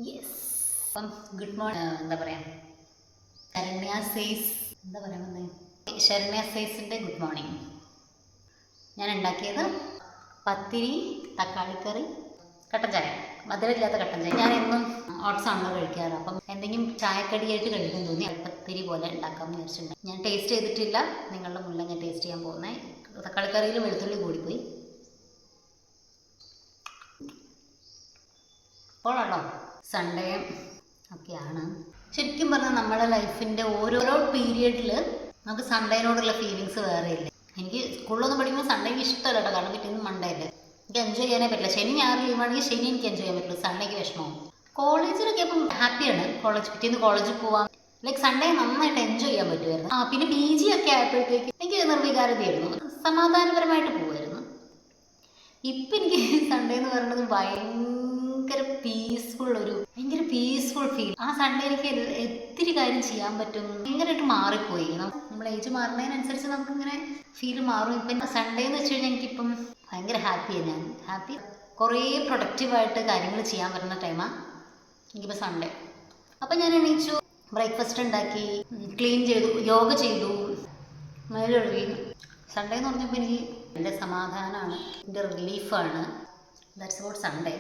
Yes. അപ്പം good morning. എന്താ പറയുക, ശരണ്യ സേസ് എന്താ പറയാൻ വന്നത്, ശരണ്യ സേസിൻ്റെ ഗുഡ് മോർണിംഗ്. ഞാൻ ഉണ്ടാക്കിയത് പത്തിരി, തക്കാളിക്കറി, കട്ടൻ ചായ, മധുരമില്ലാത്ത കട്ടൻ ചായ. ഞാൻ എന്നും ഓട്സ് ആണല്ലോ കഴിക്കാറ്. അപ്പം എന്തെങ്കിലും ചായക്കടിയായിട്ട് കഴിക്കാൻ തോന്നി പത്തിരി പോലെ ഉണ്ടാക്കാമെന്ന് വിചാരിച്ചിട്ടുണ്ട്. ഞാൻ ടേസ്റ്റ് ചെയ്തിട്ടില്ല, നിങ്ങളുടെ മുന്നിൽ ഞാൻ ടേസ്റ്റ് ചെയ്യാൻ പോകുന്നത്. തക്കാളിക്കറിയിൽ വെളുത്തുള്ളി കൂടിപ്പോയി. അപ്പോഴാണോ സൺഡേ ഒക്കെയാണ്. ശരിക്കും പറഞ്ഞാൽ നമ്മുടെ ലൈഫിൻ്റെ ഓരോരോ പീരിയഡിൽ നമുക്ക് സൺഡേനോടുള്ള ഫീലിങ്സ് വേറെ ഇല്ല. എനിക്ക് സ്കൂളിലൊന്നും പഠിക്കുമ്പോൾ സൺഡേ എനിക്ക് ഇഷ്ടമല്ല കേട്ടോ, കാരണം പിറ്റേന്ന് മൺഡേ അല്ലേ, എനിക്ക് എൻജോയ് ചെയ്യാനേ പറ്റില്ല. ശനി ഞായർ ലീവാണെങ്കിൽ ശനി എനിക്ക് എൻജോയ് ചെയ്യാൻ പറ്റില്ല, സൺഡേക്ക് വിഷമവും. കോളേജിലൊക്കെ അപ്പം ഹാപ്പിയാണ്, പിറ്റേന്ന് കോളേജിൽ പോവാം, ലൈക്ക് സൺഡേ നന്നായിട്ട് എൻജോയ് ചെയ്യാൻ പറ്റുമായിരുന്നു. പിന്നെ PG ഒക്കെ ആയപ്പോഴത്തേക്ക് എനിക്ക് നിർവികാരതയായിരുന്നു, സമാധാനപരമായിട്ട് പോകുമായിരുന്നു. ഇപ്പം എനിക്ക് സൺഡേ എന്ന് പറയുന്നത് ഭയങ്കര പീസ്ഫുൾ ഫീൽ. ആ സൺഡേ എനിക്ക് ഒത്തിരി കാര്യം ചെയ്യാൻ പറ്റും, ഭയങ്കരമായിട്ട് മാറിപ്പോയി. നമ്മൾ ഏജ് മാറുന്നതിനനുസരിച്ച് നമുക്കിങ്ങനെ ഫീല് മാറും. ഇപ്പം സൺഡേ എന്ന് വെച്ച് കഴിഞ്ഞാൽ എനിക്കിപ്പം ഭയങ്കര ഹാപ്പിയാണ്. ഞാൻ ഹാപ്പി, കുറേ പ്രൊഡക്റ്റീവായിട്ട് കാര്യങ്ങൾ ചെയ്യാൻ പറ്റുന്ന ടൈമാണ് എനിക്കിപ്പോൾ സൺഡേ. അപ്പം ഞാൻ എണീച്ചു, ബ്രേക്ക്ഫാസ്റ്റ് ഉണ്ടാക്കി, ക്ലീൻ ചെയ്തു, യോഗ ചെയ്തു, മേലൊഴുകി. സൺഡേ എന്ന് പറഞ്ഞപ്പോൾ എനിക്ക് എൻ്റെ സമാധാനമാണ്, എൻ്റെ റിലീഫാണ്. That's about Sunday.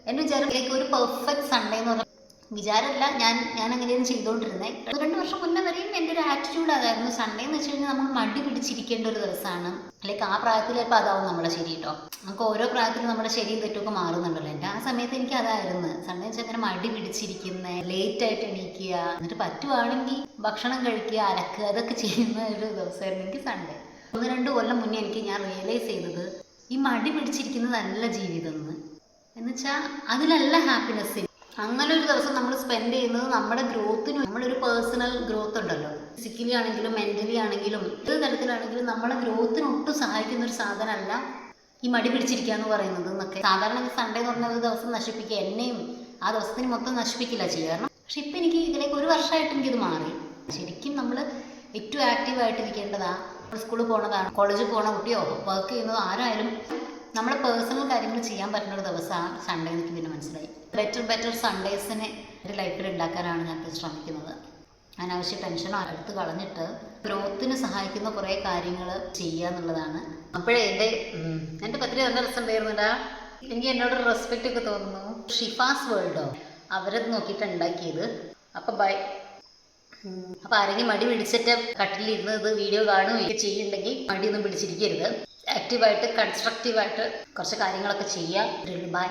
എൻ്റെ വിചാരം ഒരു പെർഫെക്റ്റ് സൺഡേ എന്ന് പറഞ്ഞാൽ വിചാരമല്ല, ഞാൻ അങ്ങനെയാണ് ചെയ്തുകൊണ്ടിരുന്നത്. 2 വർഷം മുന്നേ വരെയും എൻ്റെ ഒരു ആറ്റിറ്റ്യൂഡ് അതായിരുന്നു. സൺഡേ എന്ന് വെച്ച് കഴിഞ്ഞാൽ നമ്മൾ മടി പിടിച്ചിരിക്കേണ്ട ഒരു ദിവസമാണ്. ലൈക്ക് ആ പ്രായത്തിൽ ചിലപ്പോൾ അതാവും നമ്മുടെ ശരി കേട്ടോ. നമുക്ക് ഓരോ പ്രായത്തിലും നമ്മുടെ ശരിയും തെറ്റുമൊക്കെ മാറുന്നുണ്ടല്ലോ. എൻ്റെ ആ സമയത്ത് എനിക്ക് അതായിരുന്നു. സൺഡേ വെച്ചാൽ അങ്ങനെ മടി പിടിച്ചിരിക്കുന്നത്, ലേറ്റായിട്ട് എണീക്കുക, എന്നിട്ട് പറ്റുവാണെങ്കിൽ ഭക്ഷണം കഴിക്കുക, അലക്കുക, അതൊക്കെ ചെയ്യുന്ന ഒരു ദിവസമായിരുന്നു എനിക്ക് സൺഡേ. 1-2 കൊല്ലം മുന്നേ ഞാൻ റിയലൈസ് ചെയ്തത് ഈ മടി പിടിച്ചിരിക്കുന്നത് നല്ല ജീവിതം എന്നുവെച്ചാൽ അതിലല്ല ഹാപ്പിനെസ്. അങ്ങനെ ഒരു ദിവസം നമ്മൾ സ്പെൻഡ് ചെയ്യുന്നത് നമ്മുടെ ഗ്രോത്തിനും, നമ്മളൊരു പേഴ്സണൽ ഗ്രോത്ത് ഉണ്ടല്ലോ, ഫിസിക്കലി ആണെങ്കിലും മെൻ്റലി ആണെങ്കിലും ഏത് തരത്തിലാണെങ്കിലും നമ്മളെ ഗ്രോത്തിന് ഒട്ടും സഹായിക്കുന്ന ഒരു സാധനമല്ല ഈ മടി പിടിച്ചിരിക്കുക എന്ന് പറയുന്നത് എന്നൊക്കെ. സാധാരണ സൺഡേ എന്ന് പറഞ്ഞ ഒരു ദിവസം നശിപ്പിക്കുക, എന്നെയും ആ ദിവസത്തിന് മൊത്തം നശിപ്പിക്കില്ല ചെയ്യാറ്. പക്ഷെ ഇപ്പം എനിക്ക് ഇതിലേക്ക് 1 വർഷമായിട്ട് എനിക്കിത് മാറി. ശരിക്കും നമ്മൾ ഏറ്റവും ആക്റ്റീവായിട്ടിരിക്കേണ്ടതാണ്. സ്കൂളിൽ പോണതാണ്, കോളേജിൽ പോകണ കുട്ടിയോ വർക്ക് ചെയ്യുന്നതോ ആരായാലും നമ്മളെ പേഴ്സണൽ കാര്യങ്ങൾ ചെയ്യാൻ പറ്റുന്ന ഒരു ദിവസമാണ് സൺഡേ. എനിക്ക് പിന്നെ മനസ്സിലായി. ബെറ്റർ സൺഡേസിനെ എൻ്റെ ലൈഫിൽ ഉണ്ടാക്കാനാണ് ഞാൻ ശ്രമിക്കുന്നത്. അനാവശ്യ ടെൻഷനോ എടുത്ത് കളഞ്ഞിട്ട് ഗ്രോത്തിന് സഹായിക്കുന്ന കുറേ കാര്യങ്ങൾ ചെയ്യുക എന്നുള്ളതാണ്. അപ്പോഴേ എൻ്റെ പത്തിരി നല്ല രസം ഉണ്ടായിരുന്നില്ല. എനിക്ക് എന്നോട് റെസ്പെക്റ്റ് ഒക്കെ തോന്നുന്നു. ഷിഫാസ് വേൾഡോ അവരത് നോക്കിയിട്ട് ഉണ്ടാക്കിയത്. അപ്പോൾ ബൈ. അപ്പോൾ ആരെങ്കിലും മടി പിടിച്ചിട്ട് കട്ടിലിരുന്ന് ഇത് വീഡിയോ കാണുകയൊക്കെ ചെയ്യുന്നുണ്ടെങ്കിൽ മടിയൊന്നും പിടിച്ചിരിക്കരുത്. ആക്റ്റീവായിട്ട് കൺസ്ട്രക്റ്റീവായിട്ട് കുറച്ച് കാര്യങ്ങളൊക്കെ ചെയ്യാം. ബൈ.